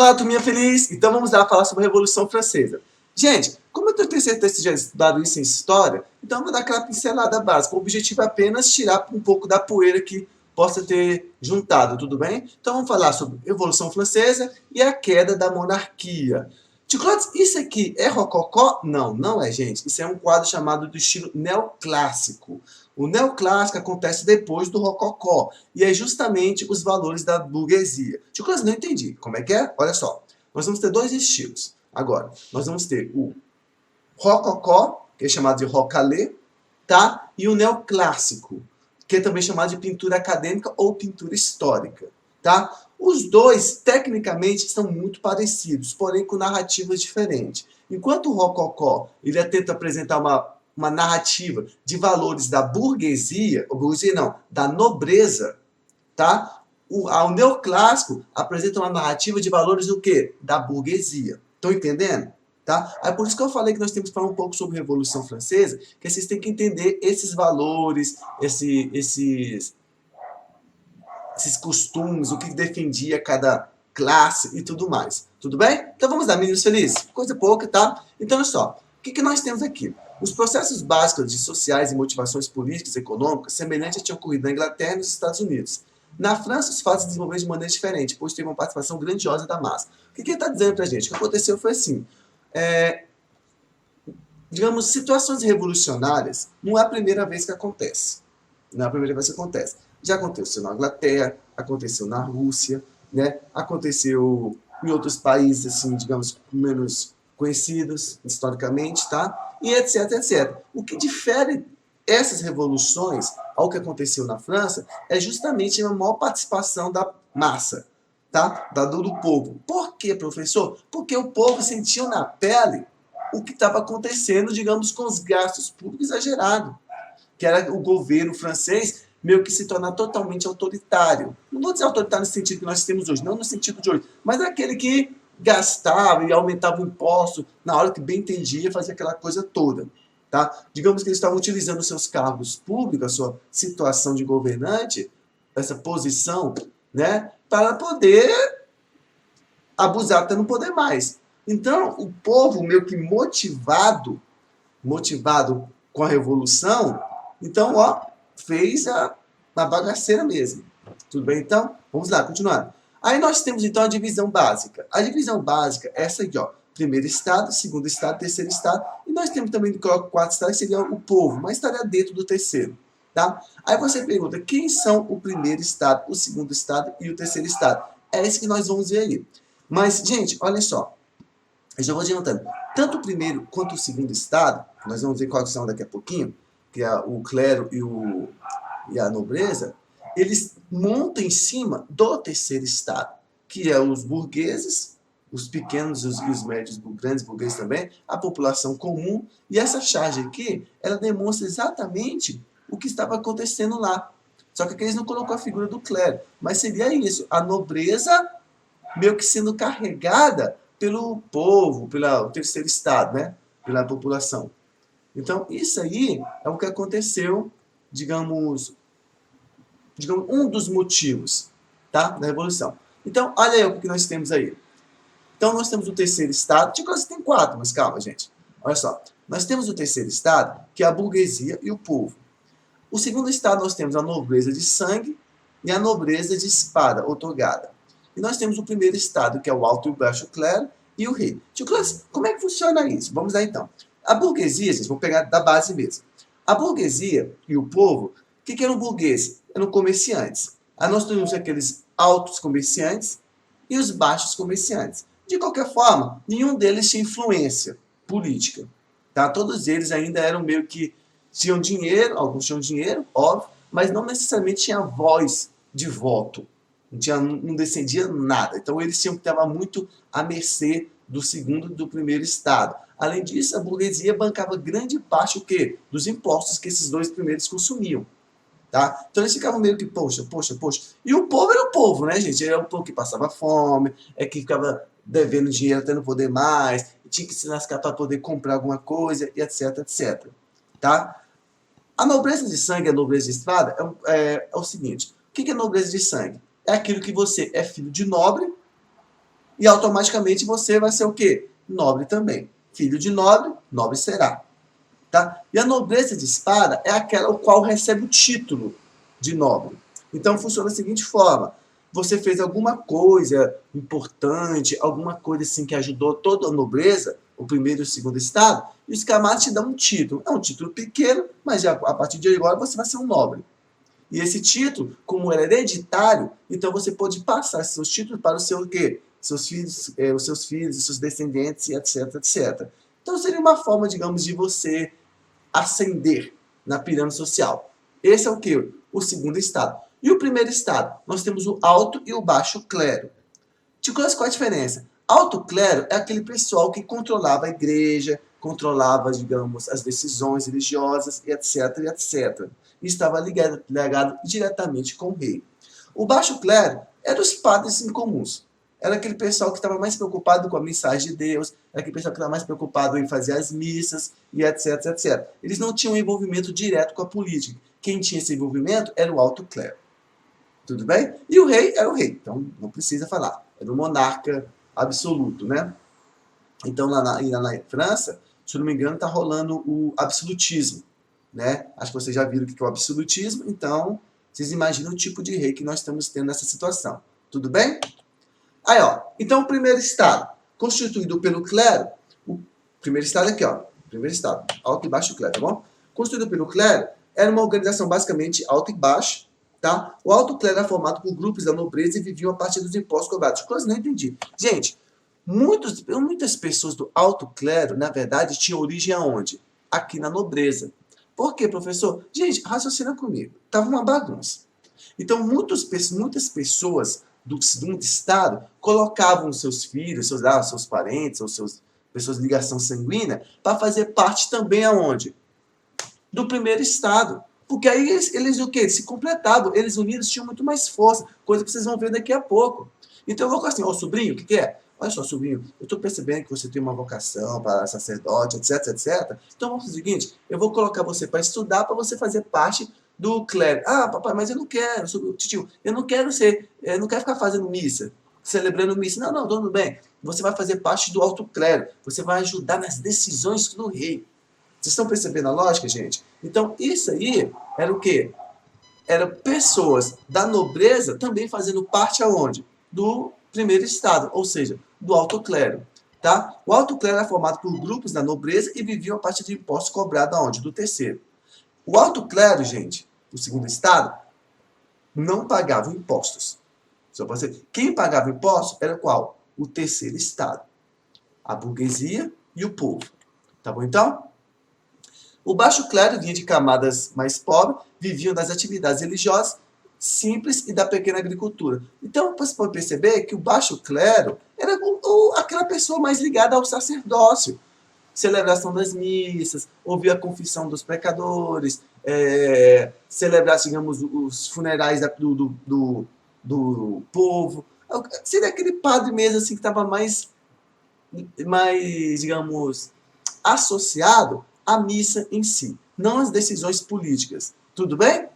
Olá, turminha feliz! Então vamos lá falar sobre a Revolução Francesa. Gente, como eu tenho certeza que vocês já estudaram isso em história, então eu vou dar aquela pincelada básica. O objetivo é apenas tirar um pouco da poeira que possa ter juntado, tudo bem? Então vamos falar sobre a Revolução Francesa e a queda da monarquia. Ticlotes, isso aqui é rococó? Não, não é, gente. Isso é um quadro chamado do estilo neoclássico. O neoclássico acontece depois do rococó, e é justamente os valores da burguesia. Ticlotes, não entendi. Como é que é? Olha só. Nós vamos ter dois estilos. Agora, nós vamos ter o rococó, que é chamado de rocalé, tá? E o neoclássico, que é também chamado de pintura acadêmica ou pintura histórica, tá? Os dois, tecnicamente, são muito parecidos, porém com narrativas diferentes. Enquanto o rococó ele tenta apresentar uma narrativa de valores da burguesia, ou burguesia não, da nobreza, tá? O neoclássico apresenta uma narrativa de valores do quê? Da burguesia. Estão entendendo? Tá? É por isso que eu falei que nós temos que falar um pouco sobre a Revolução Francesa, que vocês têm que entender esses valores, esses costumes, o que defendia cada classe e tudo mais. Tudo bem? Então vamos lá, meninos felizes? Coisa pouca, tá? Então, olha só. O que nós temos aqui? Os processos básicos de sociais e motivações políticas e econômicas semelhantes tinham ocorrido na Inglaterra e nos Estados Unidos. Na França, os fatos se desenvolveram de maneira diferente, pois teve uma participação grandiosa da massa. O que ele está dizendo para a gente? O que aconteceu foi assim. Digamos, situações revolucionárias não é a primeira vez que acontece. Não é a primeira vez que acontece. Já aconteceu na Inglaterra, aconteceu na Rússia, né? Aconteceu em outros países, assim, digamos, menos conhecidos historicamente, tá? E etc, etc. O que difere essas revoluções ao que aconteceu na França é justamente a maior participação da massa, tá? Do povo. Por quê, professor? Porque o povo sentiu na pele o que estava acontecendo, digamos, com os gastos públicos exagerados, que era o governo francês meio que se tornar totalmente autoritário. Não vou dizer autoritário no sentido que nós temos hoje, não no sentido de hoje, mas aquele que gastava e aumentava o imposto na hora que bem entendia, fazia aquela coisa toda. Tá? Digamos que eles estavam utilizando seus cargos públicos, a sua situação de governante, essa posição, né, para poder abusar até não poder mais. Então, o povo meio que motivado com a revolução, então, ó, fez a bagaceira mesmo. Tudo bem, então? Vamos lá, continuando. Aí nós temos, então, a divisão básica. A divisão básica é essa aqui, ó. Primeiro estado, segundo estado, terceiro estado. E nós temos também, que coloca quarto estado, que seria o povo, mas estaria dentro do terceiro. Tá? Aí você pergunta, quem são o primeiro estado, o segundo estado e o terceiro estado? É esse que nós vamos ver aí. Mas, gente, olha só. Eu já vou adiantando. Tanto o primeiro quanto o segundo estado, nós vamos ver quais são daqui a pouquinho, que é o clero e a nobreza, eles montam em cima do terceiro estado, que é os burgueses, os pequenos e os médios, os grandes burgueses também, a população comum. E essa charge aqui, ela demonstra exatamente o que estava acontecendo lá. Só que aqui eles não colocou a figura do clero, mas seria isso, a nobreza meio que sendo carregada pelo povo, pelo terceiro estado, né? Pela população. Então, isso aí é o que aconteceu, digamos, um dos motivos, tá? Da Revolução. Então, olha aí o que nós temos aí. Então, nós temos o terceiro estado. Tipo, você tem quatro, mas calma, gente. Olha só. Nós temos o terceiro estado, que é a burguesia e o povo. O segundo estado, nós temos a nobreza de sangue e a nobreza de espada otorgada. E nós temos o primeiro estado, que é o alto e o baixo clero, e o rei. Tio Clãs, como é que funciona isso? Vamos lá então. A burguesia, gente, vamos pegar da base mesmo. A burguesia e o povo, o que eram burgueses? Eram comerciantes. Aí nós temos aqueles altos comerciantes e os baixos comerciantes. De qualquer forma, nenhum deles tinha influência política. Tá? Todos eles ainda eram meio que tinham dinheiro, alguns tinham dinheiro, óbvio, mas não necessariamente tinham voz de voto. Não descendia nada. Então, eles tinham que estar muito à mercê do segundo e do primeiro estado. Além disso, a burguesia bancava grande parte o quê? Dos impostos que esses dois primeiros consumiam. Tá? Então, eles ficavam meio que, poxa. E o povo era o povo, né, gente? Era o povo que passava fome, que ficava devendo dinheiro até não poder mais, tinha que se lascar para poder comprar alguma coisa, e etc, etc. Tá? A nobreza de sangue e a nobreza de espada é o seguinte. O que é nobreza de sangue? É aquilo que você é filho de nobre, e automaticamente você vai ser o quê? Nobre também. Filho de nobre, nobre será. Tá? E a nobreza de espada é aquela o qual recebe o título de nobre. Então funciona da seguinte forma: você fez alguma coisa importante, alguma coisa assim que ajudou toda a nobreza, o primeiro e o segundo estado, e os camadas te dão um título. É um título pequeno, mas já, a partir de agora você vai ser um nobre. E esse título, como ele é hereditário, então você pode passar seus títulos para o seu quê? Seus filhos, os seus filhos, os seus descendentes, etc, etc. Então seria uma forma, digamos, de você ascender na pirâmide social. Esse é o que? O segundo estado. E o primeiro estado? Nós temos o alto e o baixo clero. Qual é a diferença? Alto clero é aquele pessoal que controlava a igreja, controlava, digamos, as decisões religiosas, etc, etc. E estava ligado diretamente com o rei. O baixo clero era os padres incomuns. Era aquele pessoal que estava mais preocupado com a mensagem de Deus, era aquele pessoal que estava mais preocupado em fazer as missas, e etc, etc. Eles não tinham envolvimento direto com a política. Quem tinha esse envolvimento era o alto clero. Tudo bem? E o rei era o rei, então não precisa falar. Era o monarca absoluto, né? Então, lá na França, se não me engano, está rolando o absolutismo, né? Acho que vocês já viram o que é o absolutismo, então vocês imaginam o tipo de rei que nós estamos tendo nessa situação. Tudo bem? Aí, ó. Então, o primeiro estado, constituído pelo clero, o primeiro estado aqui, ó. Primeiro estado, alto e baixo clero, tá bom? Constituído pelo clero, era uma organização basicamente alto e baixo, tá? O alto clero era formado por grupos da nobreza e viviam a partir dos impostos cobrados. Coisa não entendi. Gente, muitas pessoas do alto clero, na verdade, tinham origem aonde? Aqui na nobreza. Por quê, professor? Gente, raciocina comigo. Tava uma bagunça. Então, muitas pessoas do estado colocavam seus filhos, seus parentes, ou pessoas de ligação sanguínea, para fazer parte também aonde? Do primeiro estado. Porque aí eles o quê? Eles se completavam, eles unidos tinham muito mais força, coisa que vocês vão ver daqui a pouco. Então eu vou assim, ó, sobrinho, o que é? Olha só, sobrinho, eu estou percebendo que você tem uma vocação para sacerdote, etc, etc. Então vamos fazer o seguinte, eu vou colocar você para estudar, para você fazer parte do clero. Ah, papai, mas eu não quero, tio, eu não quero ser, eu não quero ficar fazendo missa, celebrando missa. Não, não, tudo bem. Você vai fazer parte do alto clero, você vai ajudar nas decisões do rei. Vocês estão percebendo a lógica, gente? Então, isso aí era o quê? Eram pessoas da nobreza também fazendo parte aonde? Do primeiro estado, ou seja, do alto clero. Tá? O alto clero era formado por grupos da nobreza e viviam a partir de impostos cobrados aonde? Do terceiro. O alto clero, gente, do segundo estado, não pagava impostos. Só para você. Quem pagava impostos era qual? O terceiro estado. A burguesia e o povo. Tá bom, então? O baixo clero vinha de camadas mais pobres, viviam das atividades religiosas simples e da pequena agricultura. Então, você pode perceber que o baixo clero era aquela pessoa mais ligada ao sacerdócio. Celebração das missas, ouvir a confissão dos pecadores, celebrar, digamos, os funerais do povo. Seria aquele padre mesmo assim, que estava mais, digamos, associado à missa em si, não às decisões políticas. Tudo bem?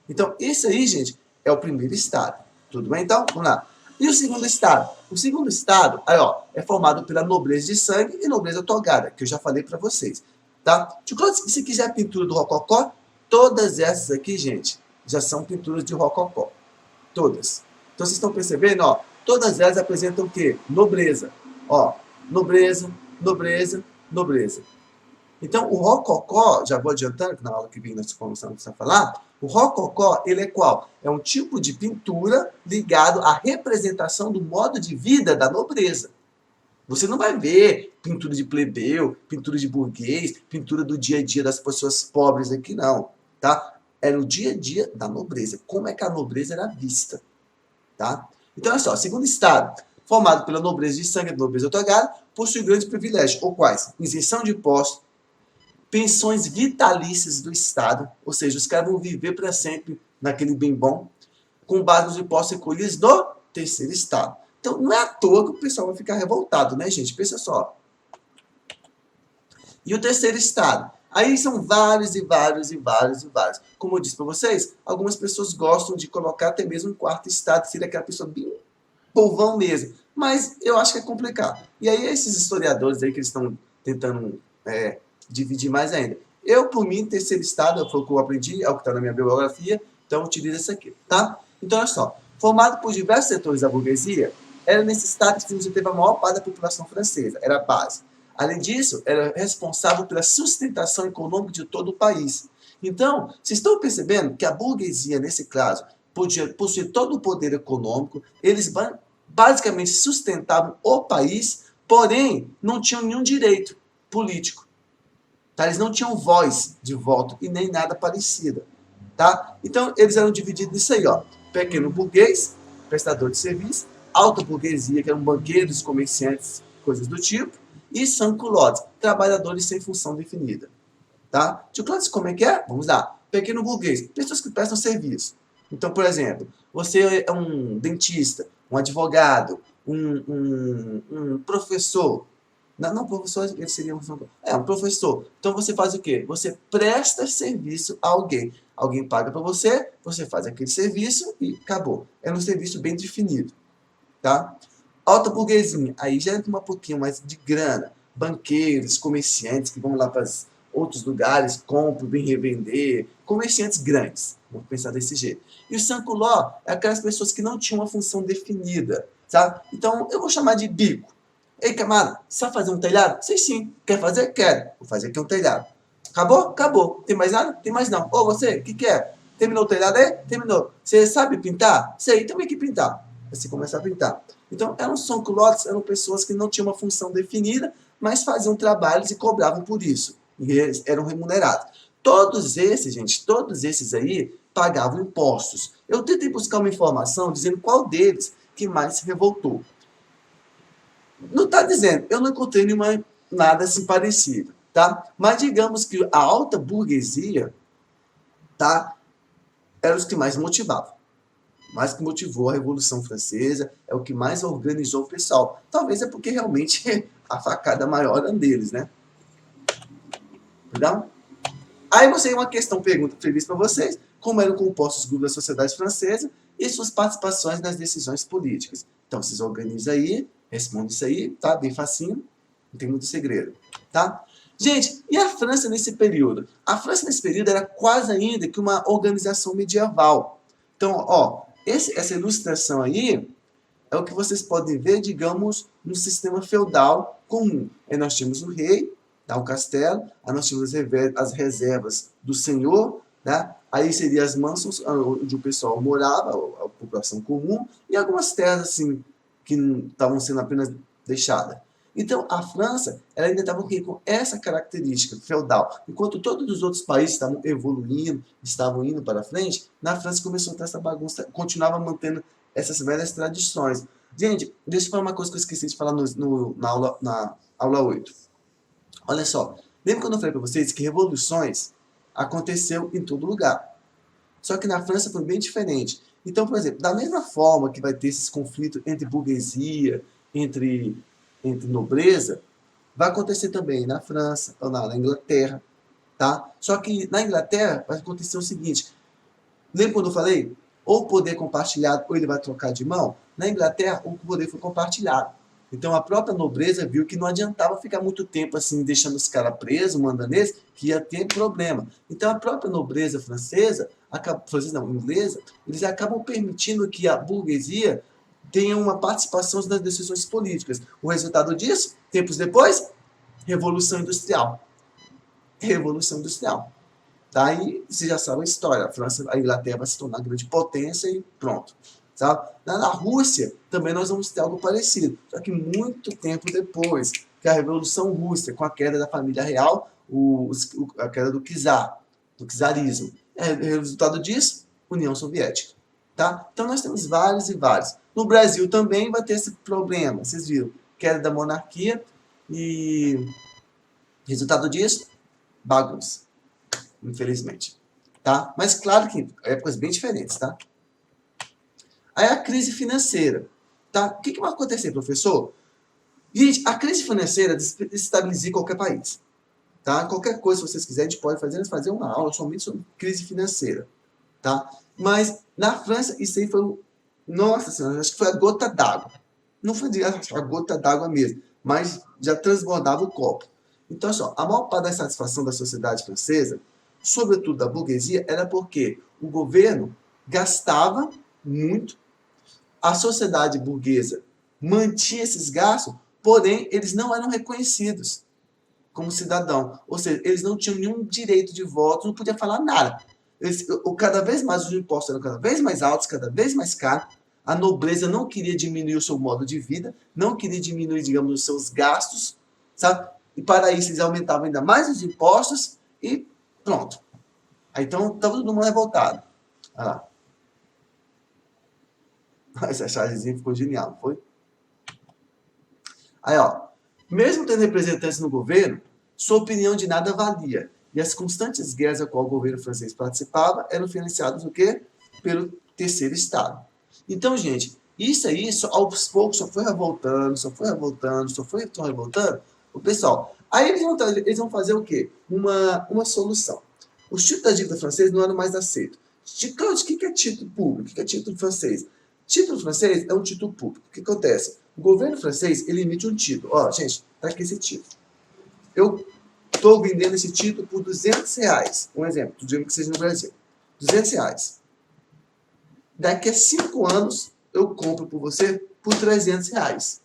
Então, isso aí, gente, é o primeiro estado. Tudo bem? Então, vamos lá. E o segundo estado? O segundo estado aí, ó, é formado pela nobreza de sangue e nobreza togada, que eu já falei para vocês. Tá? Se quiser pintura do rococó, todas essas aqui, gente, já são pinturas de rococó. Todas. Então, vocês estão percebendo? Ó, todas elas apresentam o quê? Nobreza. Ó, nobreza, nobreza, nobreza. Então, o rococó, já vou adiantando, que na aula que vem nós começamos a falar, o rococó, ele é qual? É um tipo de pintura ligado à representação do modo de vida da nobreza. Você não vai ver pintura de plebeu, pintura de burguês, pintura do dia a dia das pessoas pobres aqui, não. Tá? É no dia a dia da nobreza. Como é que a nobreza era vista. Tá? Então, olha só, segundo estado, formado pela nobreza de sangue e nobreza otorgada, possui grandes privilégios, ou quais? Isenção de impostos, pensões vitalícias do Estado, ou seja, os caras vão viver para sempre naquele bem bom, com base nos impostos recolhidos do terceiro Estado. Então, não é à toa que o pessoal vai ficar revoltado, né, gente? Pensa só. E o terceiro Estado? Aí são vários e vários e vários e vários. Como eu disse para vocês, algumas pessoas gostam de colocar até mesmo um quarto Estado, seria aquela pessoa bem povão mesmo. Mas eu acho que é complicado. E aí esses historiadores aí que eles estão tentando dividir mais ainda. Eu, por mim, terceiro estado, foi o que eu aprendi, é o que está na minha biografia, então eu utilizo isso aqui, tá? Então, olha só. Formado por diversos setores da burguesia, era nesse estado que você teve a maior parte da população francesa, era a base. Além disso, era responsável pela sustentação econômica de todo o país. Então, vocês estão percebendo que a burguesia, nesse caso, podia possuir todo o poder econômico, eles basicamente sustentavam o país, porém não tinham nenhum direito político. Tá? Eles não tinham voz de voto e nem nada parecido. Tá? Então, eles eram divididos nisso aí, ó. Pequeno burguês, prestador de serviço, alta burguesia, que eram banqueiros, comerciantes, coisas do tipo, e sans-culottes, trabalhadores sem função definida. Tá? Tio Cláudio, como é que é? Vamos lá. Pequeno burguês, pessoas que prestam serviço. Então, por exemplo, você é um dentista, um advogado, um professor. Não, professor, ele seria um professor. Então, você faz o quê? Você presta serviço a alguém. Alguém paga para você, você faz aquele serviço e acabou. É um serviço bem definido. Tá? Alta burguesinha, aí já entra um pouquinho mais de grana. Banqueiros, comerciantes que vão lá para outros lugares, compram, vêm revender. Comerciantes grandes, vamos pensar desse jeito. E o sans-culotte é aquelas pessoas que não tinham uma função definida, sabe? Então, eu vou chamar de bico. Ei, camarada, sabe fazer um telhado? Sei sim. Quer fazer? Quero. Vou fazer aqui um telhado. Acabou? Acabou. Tem mais nada? Tem mais não. Ô, você, o que é? Terminou o telhado aí? Terminou. Você sabe pintar? Sei, também que pintar. Assim começa a pintar. Então, eram sans-culottes, eram pessoas que não tinham uma função definida, mas faziam trabalhos e cobravam por isso. E eles eram remunerados. Todos esses, gente, todos esses aí pagavam impostos. Eu tentei buscar uma informação dizendo qual deles que mais se revoltou. Não está dizendo, eu não encontrei nada assim parecido, tá? Mas digamos que a alta burguesia, tá? Era os que mais motivavam. Mais que motivou a Revolução Francesa, é o que mais organizou o pessoal. Talvez é porque realmente a facada maior era deles, né? Entendeu? Aí você tem uma questão, pergunta feliz para vocês, como eram compostos os grupos da sociedade francesa e suas participações nas decisões políticas. Então, vocês organizam aí, respondem isso aí, tá? Bem facinho, não tem muito segredo, tá? Gente, e a França nesse período? A França nesse período era quase ainda que uma organização medieval. Então, ó, essa ilustração aí é o que vocês podem ver, digamos, no sistema feudal comum. Aí nós tínhamos o rei, tá, o castelo, aí nós tínhamos as reservas do senhor, né? Aí seriam as mansões onde o pessoal morava, a população comum, e algumas terras assim que estavam sendo apenas deixadas. Então, a França ela ainda estava com essa característica feudal. Enquanto todos os outros países estavam evoluindo, estavam indo para frente, na França começou a ter essa bagunça, continuava mantendo essas velhas tradições. Gente, deixa eu falar uma coisa que eu esqueci de falar na aula 8. Olha só, lembra quando eu falei para vocês que revoluções aconteceu em todo lugar? Só que na França foi bem diferente. Então, por exemplo, da mesma forma que vai ter esses conflitos entre burguesia, entre nobreza, vai acontecer também na França, ou na Inglaterra, tá? Só que na Inglaterra vai acontecer o seguinte, lembra quando eu falei? Ou o poder compartilhado, ou ele vai trocar de mão? Na Inglaterra, o poder foi compartilhado. Então a própria nobreza viu que não adiantava ficar muito tempo assim, deixando os caras presos, mandando eles, que ia ter problema. Então a própria nobreza francesa, inglesa, eles acabam permitindo que a burguesia tenha uma participação nas decisões políticas. O resultado disso, tempos depois, Revolução Industrial. Revolução Industrial. Tá? E você já sabe a história. A França, a Inglaterra vai se tornar grande potência e pronto. Sabe? Na Rússia também nós vamos ter algo parecido. Só que muito tempo depois, que a Revolução Russa, com a queda da família real, a queda do czar, do czarismo. O resultado disso, União Soviética. Tá? Então nós temos vários e vários. No Brasil também vai ter esse problema. Vocês viram? Queda da monarquia e resultado disso, bagunça. Infelizmente. Tá? Mas claro que épocas bem diferentes, tá? Aí a crise financeira. Tá? O que vai acontecer, professor? Gente, a crise financeira desestabiliza qualquer país. Tá? Qualquer coisa, se vocês quiserem, a gente pode fazer uma aula somente sobre crise financeira. Tá? Mas na França, isso aí foi, nossa senhora, acho que foi a gota d'água. Não foi a gota d'água mesmo, mas já transbordava o copo. Então, só, a maior parte da insatisfação da sociedade francesa, sobretudo da burguesia, era porque o governo gastava muito, a sociedade burguesa mantinha esses gastos, porém, eles não eram reconhecidos como cidadão. Ou seja, eles não tinham nenhum direito de voto, não podia falar nada. Cada vez mais os impostos eram cada vez mais altos, cada vez mais caros. A nobreza não queria diminuir o seu modo de vida, não queria diminuir, digamos, os seus gastos, sabe? E para isso eles aumentavam ainda mais os impostos e pronto. Aí, então, estava todo mundo revoltado. Olha lá. Essa chargezinha ficou genial, não foi? Aí, ó. Mesmo tendo representantes no governo, sua opinião de nada valia. E as constantes guerras a qual o governo francês participava eram financiadas o quê? Pelo terceiro Estado. Então, gente, isso aí, aos poucos, só foi revoltando, só foi revoltando o pessoal. Aí eles vão fazer o quê? Uma solução. Os títulos da dívida francesa não eram mais aceitos. Cláudio, o que é título público? O que é título francês? Título francês é um título público. O que acontece? O governo francês, ele emite um título. Ó, gente, tá aqui esse título. Eu estou vendendo esse título por R$200. Um exemplo, estou dizendo que seja no Brasil. R$200. Daqui a 5 anos, eu compro por você por R$300.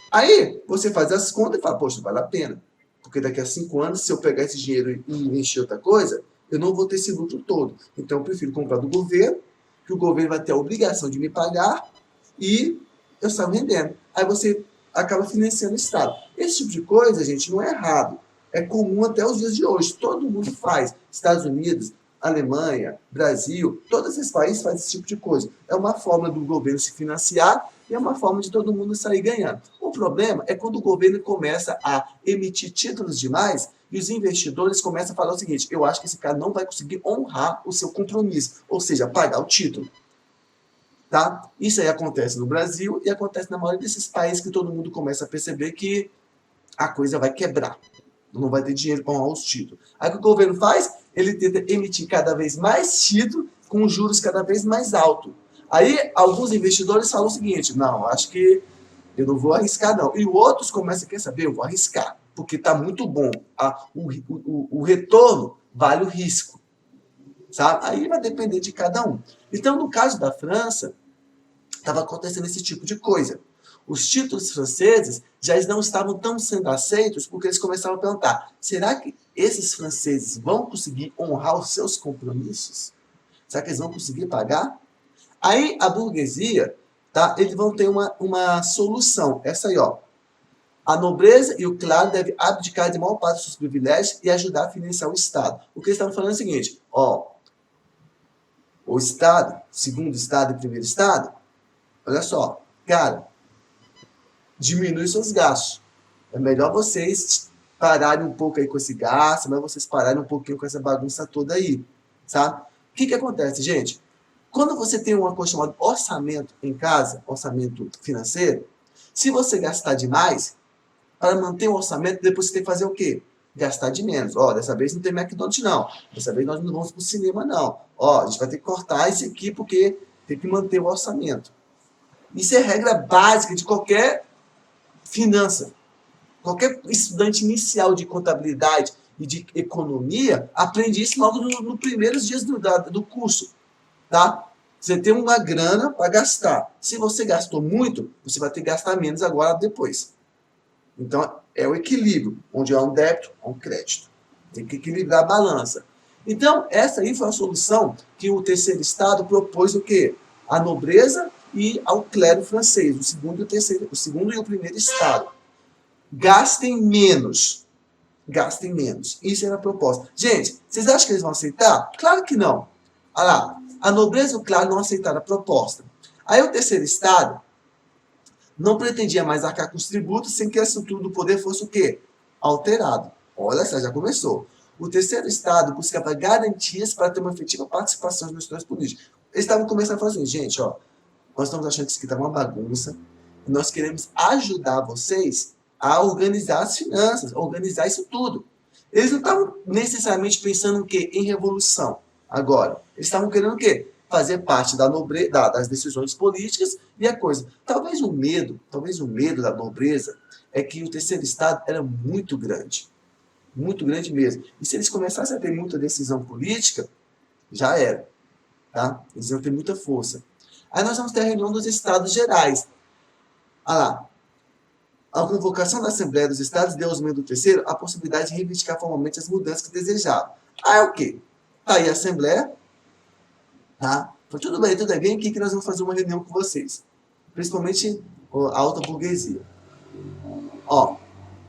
Aí, você faz as contas e fala, poxa, vale a pena. Porque daqui a 5 anos, se eu pegar esse dinheiro e investir em outra coisa, eu não vou ter esse lucro todo. Então, eu prefiro comprar do governo, que o governo vai ter a obrigação de me pagar e eu saio rendendo. Aí você acaba financiando o Estado. Esse tipo de coisa, gente, não é errado. É comum até os dias de hoje. Todo mundo faz. Estados Unidos, Alemanha, Brasil, todos esses países fazem esse tipo de coisa. É uma forma do governo se financiar e é uma forma de todo mundo sair ganhando. O problema é quando o governo começa a emitir títulos demais e os investidores começam a falar o seguinte, eu acho que esse cara não vai conseguir honrar o seu compromisso, ou seja, pagar o título. Tá? Isso aí acontece no Brasil e acontece na maioria desses países que todo mundo começa a perceber que a coisa vai quebrar. Não vai ter dinheiro para honrar os títulos. Aí o que o governo faz? Ele tenta emitir cada vez mais títulos com juros cada vez mais altos. Aí alguns investidores falam o seguinte, não, acho que eu não vou arriscar não. E outros começam a querer saber, eu vou arriscar, porque está muito bom. O retorno vale o risco. Sabe? Aí vai depender de cada um. Então, no caso da França, estava acontecendo esse tipo de coisa. Os títulos franceses já não estavam tão sendo aceitos porque eles começaram a perguntar, será que esses franceses vão conseguir honrar os seus compromissos? Será que eles vão conseguir pagar? Aí a burguesia, tá, eles vão ter uma solução. Essa aí, ó. A nobreza e o clero devem abdicar de maior parte dos seus privilégios e ajudar a financiar o Estado. O que eles estavam falando é o seguinte, ó, o Estado, segundo Estado e primeiro Estado, olha só, cara, diminui seus gastos. É melhor vocês pararem um pouco aí com esse gasto, é melhor vocês pararem um pouquinho com essa bagunça toda aí, sabe? O que acontece, gente? Quando você tem uma coisa chamada orçamento em casa, orçamento financeiro, se você gastar demais, para manter o orçamento, depois você tem que fazer o quê? Gastar de menos. Ó, dessa vez não tem McDonald's, não. Dessa vez nós não vamos para o cinema, não. Ó, a gente vai ter que cortar isso aqui porque tem que manter o orçamento. Isso é regra básica de qualquer finança. Qualquer estudante inicial de contabilidade e de economia aprende isso logo nos primeiros dias do curso. Tá? Você tem uma grana para gastar. Se você gastou muito, você vai ter que gastar menos agora depois. Então, é o equilíbrio, onde há um débito, há um crédito. Tem que equilibrar a balança. Então, essa aí foi a solução que o terceiro Estado propôs o quê? A nobreza e ao clero francês, o segundo e o primeiro Estado. Gastem menos. Gastem menos. Isso era a proposta. Gente, vocês acham que eles vão aceitar? Claro que não. Olha lá, a nobreza e o clero não aceitaram a proposta. Aí o terceiro Estado não pretendia mais arcar com os tributos sem que a estrutura do poder fosse o quê? Alterado. Olha só, já começou. O terceiro Estado buscava garantias para ter uma efetiva participação nas questões políticas. Eles estavam começando a falar assim, gente, ó, nós estamos achando que isso aqui está uma bagunça, e nós queremos ajudar vocês a organizar as finanças, a organizar isso tudo. Eles não estavam necessariamente pensando em quê? Em revolução. Agora, eles estavam querendo o quê? fazer parte das decisões políticas e a coisa. Talvez o medo da nobreza é que o terceiro estado era muito grande mesmo. E se eles começassem a ter muita decisão política, já era, tá? Eles iam ter muita força. Aí nós vamos ter a reunião dos Estados Gerais. Olha lá. A convocação da Assembleia dos Estados deu aos membros do terceiro a possibilidade de reivindicar formalmente as mudanças que desejavam. Ah, é o quê? Tá aí a Assembleia, tá? Então, tudo bem, vem aqui que nós vamos fazer uma reunião com vocês. Principalmente a alta burguesia. Ó,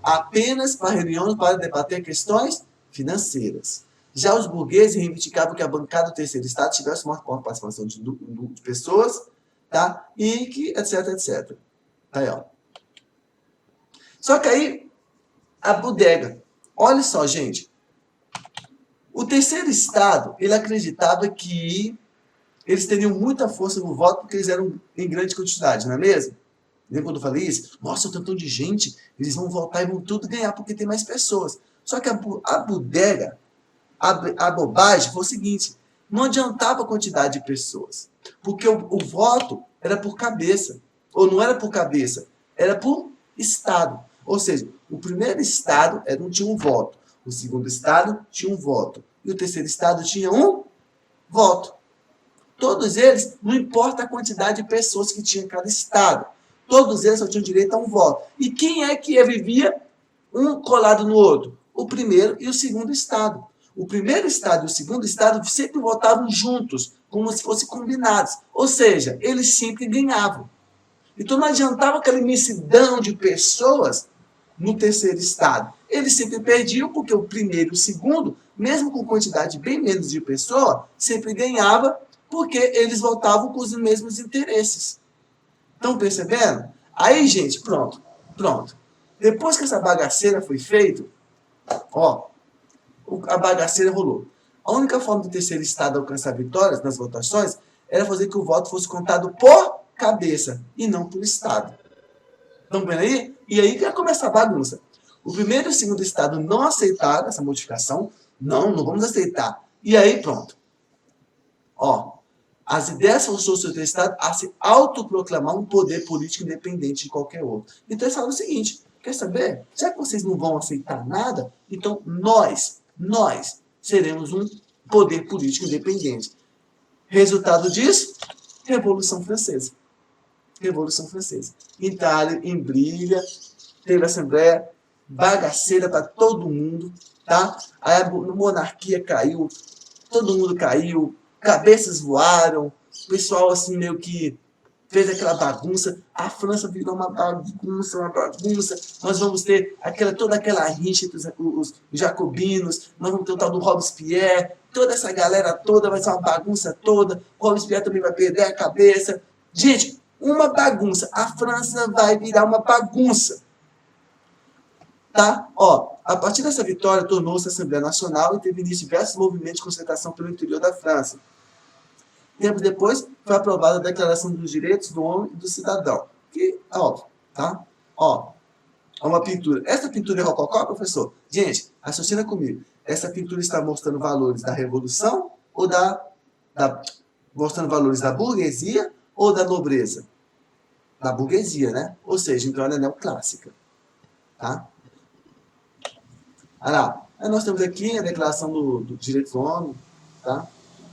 apenas para reuniões para debater questões financeiras. Já os burgueses reivindicavam que a bancada do terceiro estado tivesse uma participação de pessoas, tá? E que, etc. Tá aí, ó. Só que aí, a bodega. Olha só, gente. O terceiro estado, ele acreditava que eles teriam muita força no voto porque eles eram em grande quantidade, não é mesmo? Lembra quando eu falei isso? Nossa, o tantão de gente, eles vão votar e vão tudo ganhar porque tem mais pessoas. Só que a bodega, a bobagem foi o seguinte, não adiantava a quantidade de pessoas, porque o voto era por cabeça, ou não era por cabeça, era por estado. Ou seja, o primeiro estado tinha um voto, o segundo estado tinha um voto, e o terceiro estado tinha um voto. Todos eles, não importa a quantidade de pessoas que tinha em cada estado, todos eles só tinham direito a um voto. E quem é que vivia um colado no outro? O primeiro e o segundo estado. O primeiro estado e o segundo estado sempre votavam juntos, como se fossem combinados. Ou seja, eles sempre ganhavam. Então não adiantava aquela imensidão de pessoas no terceiro estado. Eles sempre perdiam, porque o primeiro e o segundo, mesmo com quantidade bem menos de pessoas, sempre ganhava, porque eles votavam com os mesmos interesses. Estão percebendo? Aí, gente, pronto. Depois que essa bagaceira foi feita, ó, a bagaceira rolou. A única forma do terceiro estado alcançar vitórias nas votações era fazer que o voto fosse contado por cabeça e não por estado. Estão vendo aí? E aí que começa a bagunça. O primeiro e o segundo estado não aceitaram essa modificação. Não vamos aceitar. E aí, pronto. Ó, as ideias forçou o seu estado a se autoproclamar um poder político independente de qualquer outro. Então eles falaram o seguinte, quer saber? Já que vocês não vão aceitar nada, então nós seremos um poder político independente. Resultado disso? Revolução Francesa. Itália, em brilha, teve assembleia, bagaceira para todo mundo, tá? Aí a monarquia caiu, todo mundo caiu, cabeças voaram, o pessoal assim meio que fez aquela bagunça, a França virou uma bagunça, nós vamos ter toda aquela rixa entre os jacobinos, nós vamos ter o tal do Robespierre, toda essa galera toda vai ser uma bagunça toda, o Robespierre também vai perder a cabeça. Gente, uma bagunça, a França vai virar uma bagunça. Tá? Ó, a partir dessa vitória, tornou-se a Assembleia Nacional e teve início diversos movimentos de concentração pelo interior da França. Tempos depois, foi aprovada a Declaração dos Direitos do Homem e do Cidadão. Que é óbvio, tá? Ó, é uma pintura. Essa pintura é rococó, professor? Gente, raciocina comigo. Essa pintura está mostrando valores da Revolução ou mostrando valores da burguesia ou da nobreza? Da burguesia, né? Ou seja, então ela é neoclássica. Tá? Olha lá. Aí nós temos aqui a Declaração do Direito do Homem. Tá?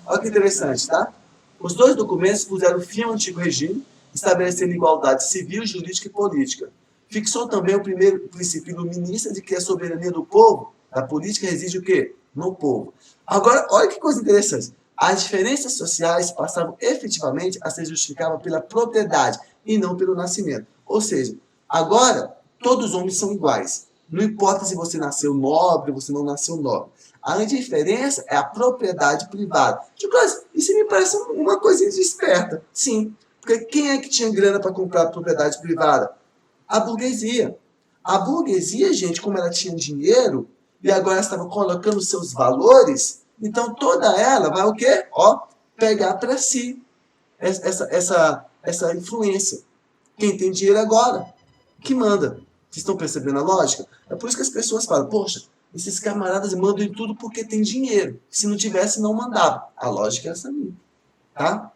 Olha que interessante, tá? Os dois documentos puseram fim ao antigo regime, estabelecendo igualdade civil, jurídica e política. Fixou também o primeiro princípio iluminista de que a soberania do povo, da política, reside o quê? No povo. Agora, olha que coisa interessante. As diferenças sociais passavam efetivamente a ser justificadas pela propriedade e não pelo nascimento. Ou seja, agora todos os homens são iguais. Não importa se você nasceu nobre ou você não nasceu nobre. A diferença é a propriedade privada. Tipo, isso me parece uma coisinha de esperta. Sim, porque quem é que tinha grana para comprar propriedade privada? A burguesia. A burguesia, gente, como ela tinha dinheiro e agora estava colocando seus valores, então toda ela vai o quê? Ó, pegar para si essa influência. Quem tem dinheiro agora, que manda. Vocês estão percebendo a lógica? É por isso que as pessoas falam, poxa, esses camaradas mandam em tudo porque tem dinheiro. Se não tivesse, não mandava. A lógica é essa minha. tá?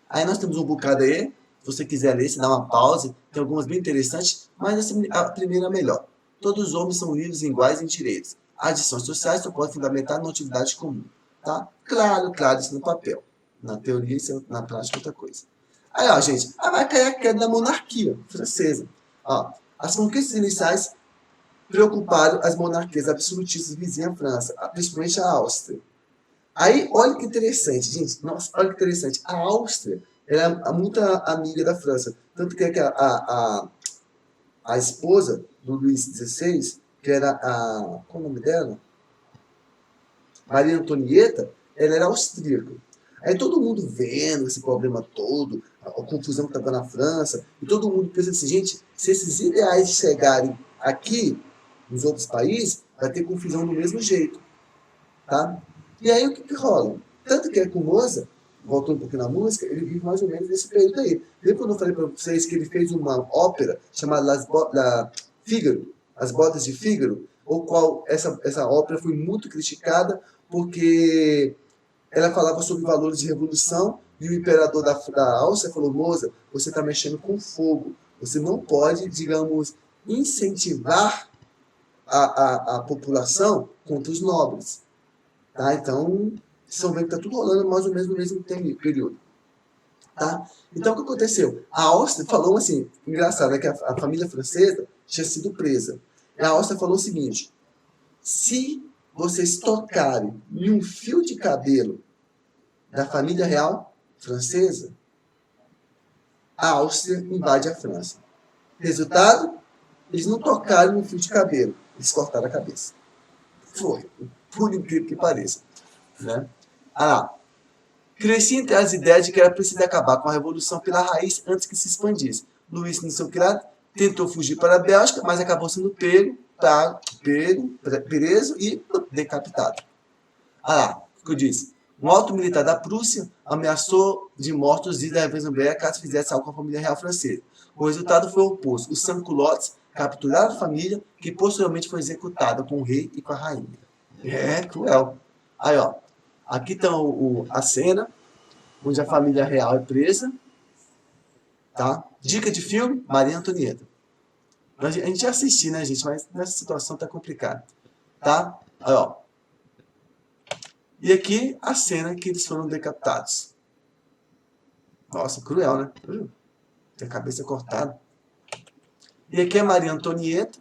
Aí nós temos um bocado aí, se você quiser ler, você dá uma pausa, tem algumas bem interessantes, mas a primeira é melhor. Todos os homens são livres e iguais em direitos. As adições sociais só podem fundamentar na utilidade comum, tá? Claro, claro, isso no papel. Na teoria, isso na prática é outra coisa. Aí, ó, gente, aí vai cair a queda da monarquia francesa. Ó, as conquistas iniciais preocuparam as monarquias absolutistas vizinhas à França, principalmente a Áustria. Aí, olha que interessante, gente. Nossa, olha que interessante. A Áustria era muito amiga da França. Tanto que a esposa do Luís XVI, que era a... Qual é o nome dela? Maria Antonieta, ela era austríaca. Aí todo mundo vendo esse problema todo, a confusão que estava na França, e todo mundo pensa assim, gente, se esses ideais chegarem aqui, nos outros países, vai ter confusão do mesmo jeito. Tá? E aí o que rola? Tanto que é com Mozart, voltando um pouquinho na música, ele vive mais ou menos nesse período aí. Lembra quando eu falei para vocês que ele fez uma ópera chamada Fígaro, As Bodas de Fígaro, o qual essa ópera foi muito criticada porque ela falava sobre valores de revolução e o imperador da Áustria falou, Mozart, você está mexendo com fogo, você não pode, digamos, incentivar a população contra os nobres. Tá? Então, vocês vão ver que está tudo rolando mais ou menos no mesmo período. Tá? Então, o que aconteceu? A Áustria falou assim, engraçado, é que a família francesa tinha sido presa. E a Áustria falou o seguinte, se vocês tocarem em um fio de cabelo da família real francesa, a Áustria invade a França. Resultado? Eles não tocaram no fio de cabelo, eles cortaram a cabeça. Foi, por incrível que pareça. Né? Crescia entre as ideias de que era preciso acabar com a revolução pela raiz antes que se expandisse. Luís, não sei o que lá, tentou fugir para a Bélgica, mas acabou sendo preso e decapitado. O que eu disse? Um alto militar da Prússia ameaçou de morte os líderes da Revolução caso fizesse algo com a família real francesa. O resultado foi o oposto. Os sans-culottes capturaram a família, que posteriormente foi executada com o rei e com a rainha. É cruel. Aí, ó. Aqui está a cena, onde a família real é presa. Tá? Dica de filme, Maria Antonieta. A gente já assistiu, né, gente? Mas nessa situação tá complicado. Tá? Aí, ó. E aqui a cena que eles foram decapitados. Nossa, cruel, né? Tem a cabeça cortada. E aqui é Maria Antonieta,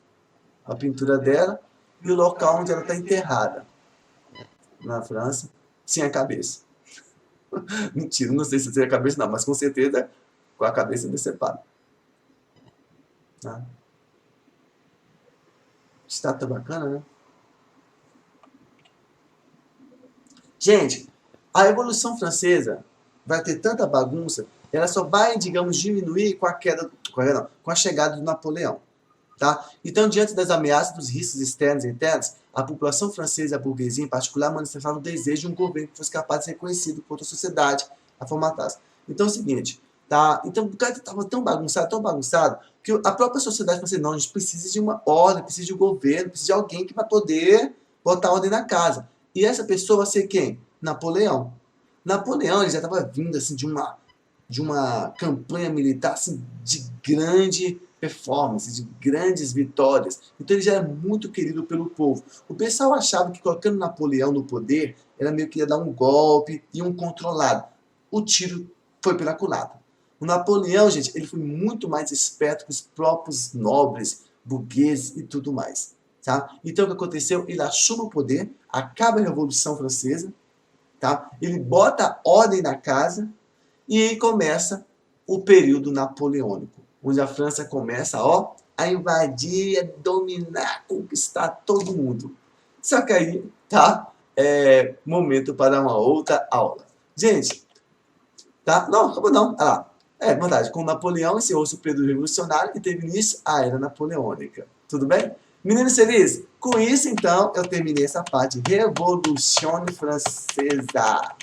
a pintura dela, e o local onde ela está enterrada. Na França, sem a cabeça. Mentira, não sei se sem a cabeça não, mas com certeza com a cabeça decepada. Tá? Estátua bacana, né? Gente, a Revolução Francesa vai ter tanta bagunça, ela só vai, digamos, diminuir com a chegada do Napoleão. Tá? Então, diante das ameaças dos riscos externos e internos, a população francesa e a burguesia, em particular, manifestaram o desejo de um governo que fosse capaz de ser reconhecido por toda a sociedade a formatasse. Então, é o seguinte, tá? Então, o cara estava tão bagunçado, que a própria sociedade falou assim, não, a gente precisa de uma ordem, precisa de um governo, precisa de alguém que vai poder botar ordem na casa. E essa pessoa vai ser quem? Napoleão. Napoleão, ele já estava vindo assim, de uma campanha militar assim, de grande performance, de grandes vitórias. Então ele já era muito querido pelo povo. O pessoal achava que colocando Napoleão no poder, era meio que ia dar um golpe e um controlado. O tiro foi pela culatra. O Napoleão, gente, ele foi muito mais esperto que os próprios nobres, burgueses e tudo mais. Tá? Então o que aconteceu? Ele assume o poder, acaba a Revolução Francesa, tá? Ele bota ordem na casa e aí começa o período napoleônico, onde a França começa, ó, a invadir, a dominar, conquistar todo mundo. Só que aí, tá? É momento para uma outra aula. Gente, tá? Não, acabou não. Olha lá. É verdade, com Napoleão encerrou-se o período revolucionário e teve início a Era Napoleônica. Tudo bem? Meninos felizes, com isso, então, eu terminei essa parte de Revolução Francesa.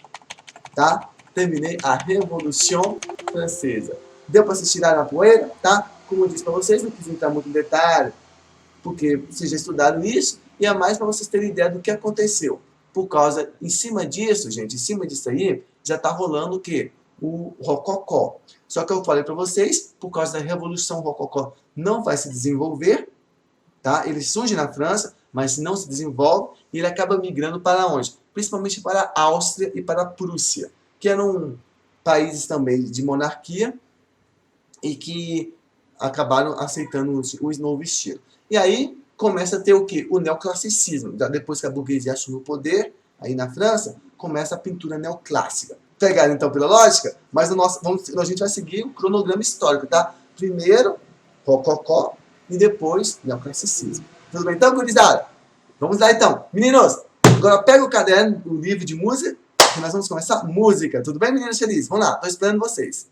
Tá? Terminei a Revolução Francesa. Deu para vocês tirarem a poeira, tá? Como eu disse para vocês, não quis entrar muito em detalhe, porque vocês já estudaram isso, e é mais para vocês terem ideia do que aconteceu, Por causa, em cima disso, gente, em cima disso aí, já está rolando o quê? O Rococó. Só que eu falei para vocês, por causa da Revolução Rococó, não vai se desenvolver, tá? Ele surge na França, mas não se desenvolve, e ele acaba migrando para onde? Principalmente para a Áustria e para a Prússia, que eram países também de monarquia, e que acabaram aceitando o novo estilo. E aí começa a ter o quê? O neoclassicismo. Depois que a burguesia assume o poder, aí na França, começa a pintura neoclássica. Pegaram então pela lógica? Mas a gente vai seguir o cronograma histórico, tá? Primeiro, Rococó, e depois neoclassicismo. Tudo bem então, gurizada? Vamos lá então. Meninos, agora pega o caderno, o livro de música, que nós vamos começar música. Tudo bem, meninos felizes? Vamos lá, estou esperando vocês.